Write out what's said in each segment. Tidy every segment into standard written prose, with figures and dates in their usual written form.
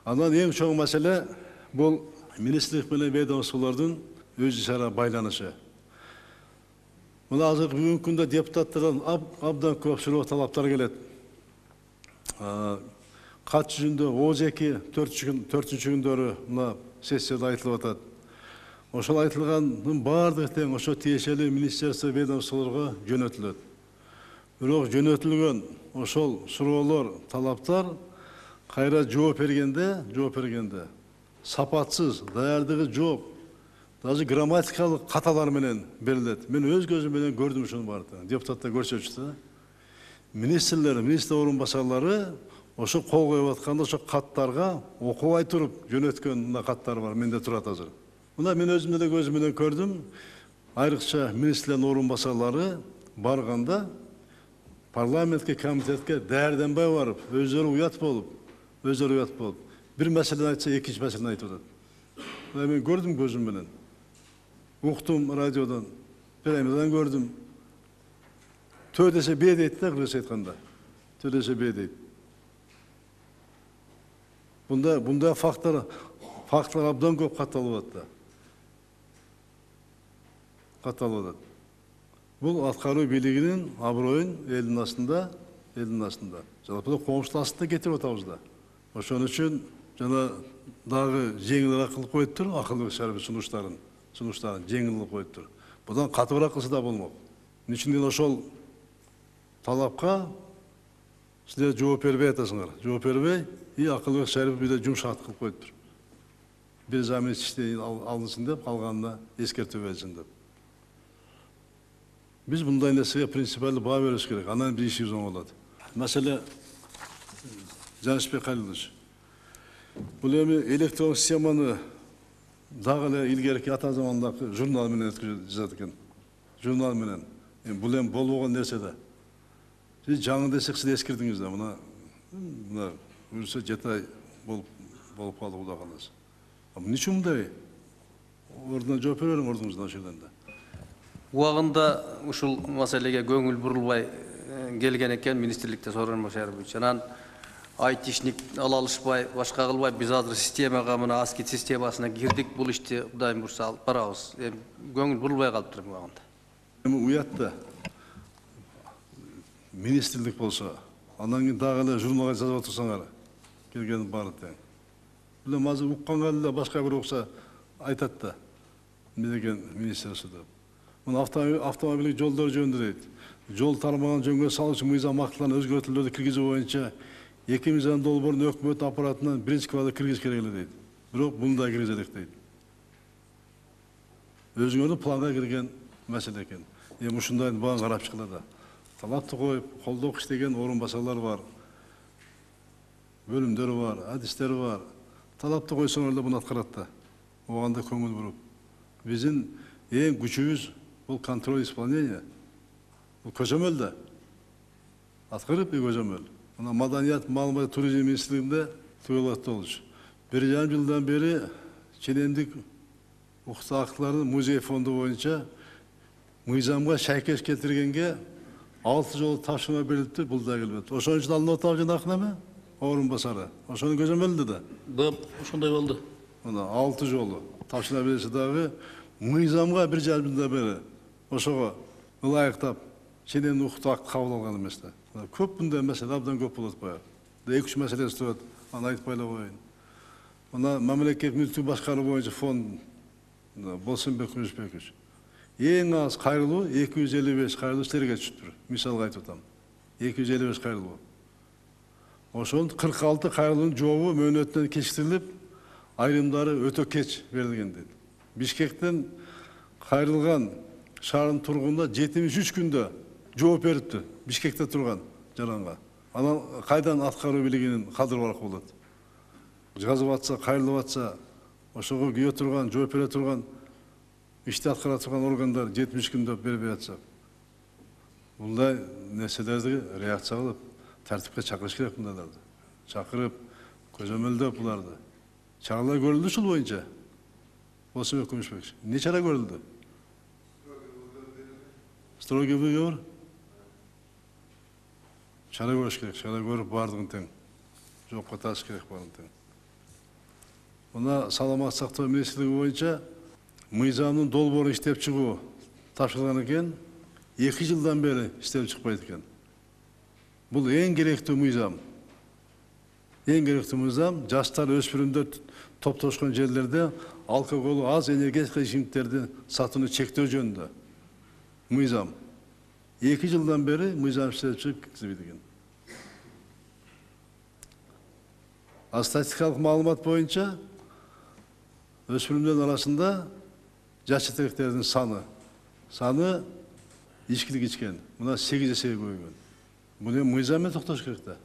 Андан ең чоң маселе бұл министрлик менен ведомстволордун өз ара байланышы. Мына азыркы бүгүнкү күндө депутаттардан абдан көп суроо талаптар келет. Кат жүзүндө 12-4 күндөрү мына сессияда айтылып атат. Ошол айтылгандын баардыгы тең ошо тиешелүү министерство ведомстволорго жөнөтүлөт. Бирок жөнөтүлгөн ошол суроолор, талаптар кайра жооп бергенде сапатсыз, даярдыгы жок, даже грамматикалык каталар менен берилет. Мен өз көзүм менен көрдүм ушуну барды. Депутаттар көрсөтүштү. Министр орун басарлары ошо кол коюп атканда ошо каттарга окубай туруп жөнөткөн мына каттар бар. Менде турат азыр. Мына мен өзүм деле көзүм менен көрдүм. Айрыкча министрлердин орун басарлары барганда парламентке, комитетке даярданбай барып, өздөрү уят болуп, бир маселени айтса, экинчи маселени айтып атат. Мен көрдүм көзүм менен. Уктум радиодон, передачадан көрдүм. Тө десе бе дейт да, кыргызча айтканда. Тө десе бе дейт. Бундай факттар абдан көп катталып атат. Бул аткаруу бийлигинин аброюн элдин астында, жалпы коңшулук астында кетирип атабыз да. Ошон үчүн жана дагы жеңилирээк кылып коюптур, акылдуу шарбы сунуштарын жеңил кылып коюптур. Будан катуураак кылса да болмок. Эмне үчүн ошол талапка силер жооп бербей атасыңар. Жооп бербей, акылдуу шарбы бийле жумшак кылып коюптур. Бир замес иштей алынсын деп, калганына эскертүү берилсин деп. Биз мындай нерсеге принципиалдуу баа бериш керек. Анан биз ишибиз оң болот. Маселе Жанышбек Калилович. Бул эми электрондук системаны дагы эле илгерки ата замандагы журнал менен жазат экен. Журнал менен. Бул эми болбогон нерсе да. Сиз жаңы десек сиз эскирдиңиз да. Мына үрсө жетай болуп калды Кудай кааласа. Эмне үчүн мындай? Ордуна жооп бериң ордуңуздан ошол жерден. Уагында ушул маселеге көңүл бурулбай келген экен министрликте Сооронбай Шаарбевич. Анан айтишник ала алышпай, башка кылбай, биз азыр системага, мына аскит системасына кирдик. Бул ишти Кудайым бурса алып барабыз. Көңүл бурулбай калыптыр уагында. Эми уятта министрлик болсо, анан кийин дагы эле журналга жазып отурсаңар, келген баары тең. Билем азыр укканга эле башка бир укса айтат да. Эмне деген министрлик деп. Мына автомобиль жолдор жөндөйт. Жол тармагын жөнгө салуучу мыйзам актыларын өзгөртүүлөрдү киргизүү боюнча 2 миллион долбоорун өкмөт аппаратынан биринчи кварталда киргиз керек эле дейт. Бирок буну да киргизелик дейт. Өзүңөрдүн планга кирген маселе экен. Эми ушундайдын баарын карап чыккыла да. Талапты коюп, колдоп иштеген орун басарлар бар. Бөлүмдөр бар, адистер бар. Талапты койсоңор эле буну аткарат да. Оганда көңүл буруп. Биздин эң күчүбүз бул контроль исполнения. Бул көзөмөл да. Аткарып көзөмөл. Мына маданият, маалымат, туризм министрлигинде Туйлат Толуч. 1,5 жылдан бери ченемдик укук актыларын музей фонду боюнча мыйзамга шайкеш келтиргенге 6 жолу тапшырма берилиптир, бул да келбейт. Ошон үчүн алынып атабы жанакына эме? Орун басары. Ошону көзөмөлдү да. Ошондой болду. Мына 6 жолу тапшырма берилсе дагы мыйзамга 1,5 жылдан бери ошого ылайыктап ченемдик укук акт кабыл алган эмес да. Көп мындай маселе абдан көп болот баягы. 2-3 маселеси турат, аны айтпай эле коеюн. Мына мамлекет мүлктү башкаруу боюнча фонд Болсонбек Күмүшбекович. Эң аз кайрылуу 255 кайрылуу силерге түшүптүр. Мисалга айтып атам. 255 кайрылуу. Ошонун 46 кайрылуунун жообу мөөнөтүнөн кечиктирилип, айрымдары өтө кеч берилген дейт. Бишкектен кайрылган шаардын тургунуна 73 күндө жооп бериптир. Бишкекте турган жаранга. Анан кайдан аткаруу бийлигинин калдырып алак болот? Жазып атса, кайрылып атса, ошого күйө турган, жооп бере турган, ишти аткара турган органдар 70 күндө бербей атса. Мындай нерселерди реакция кылып, тартипке чакырыш керек мындайларды. Чакырып, көзөмөлдөп буларды. Чаралар көрүлдү ушул боюнча. Болсонбек Күмүшбекович. Не чара көрүлдү? Строгий выговор. Чара көрүш керек, чара көрүп бардыгын тең. Жоопко тартыш керек бардыгын тең. Мына саламаттык сактоо министрлиги боюнча мыйзамдын долбоорун иштеп чыгуу тапшырылган экен, 2 жылдан бери иштеп чыкпайт экен. Бул эң керектүү мыйзам. Эң керектүү мыйзам жаштар, өспүрүмдөр топтошкон жерлерде алкоголу аз энергетикалык ичимдиктерди сатууну чектөө жөнүндө мыйзам. 2 жылдан бери мыйзам иштеп чыгып экен. Статистикалык маалымат боюнча өспүрүмдөрдүн арасында жаш жетектердин саны ичкилик ичкен. Мына 8 эсеге көбөйгөн. Буну мыйзам менен токтош керек да.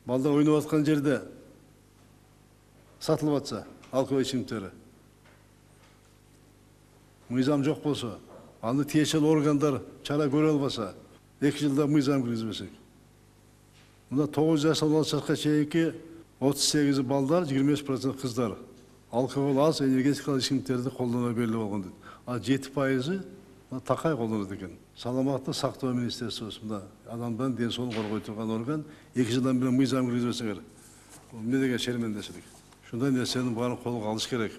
Балдар ойноп аткан жерде сатылып атса алкоголь ичимдиктери. Мыйзам жок болсо, аны тиешелүү органдар чара көрө албаса, 2 жылда мыйзам киргизбесек. Мына 9 жаштан 16 жашка чейинки 38 балдар, 25% кыздар. Алкоголь аз энергетикалык ичимдиктерди колдоно берилип болгон дейт. А 7% такай колдонот экен. Саламаттык сактоо министрлигинде адамдын ден соолугун коргой турган орган 2 жылдан бери мыйзам киргизбесеңер, эмне деген шермендешилик. Ушундай нерсенин баарын колго алыш керек.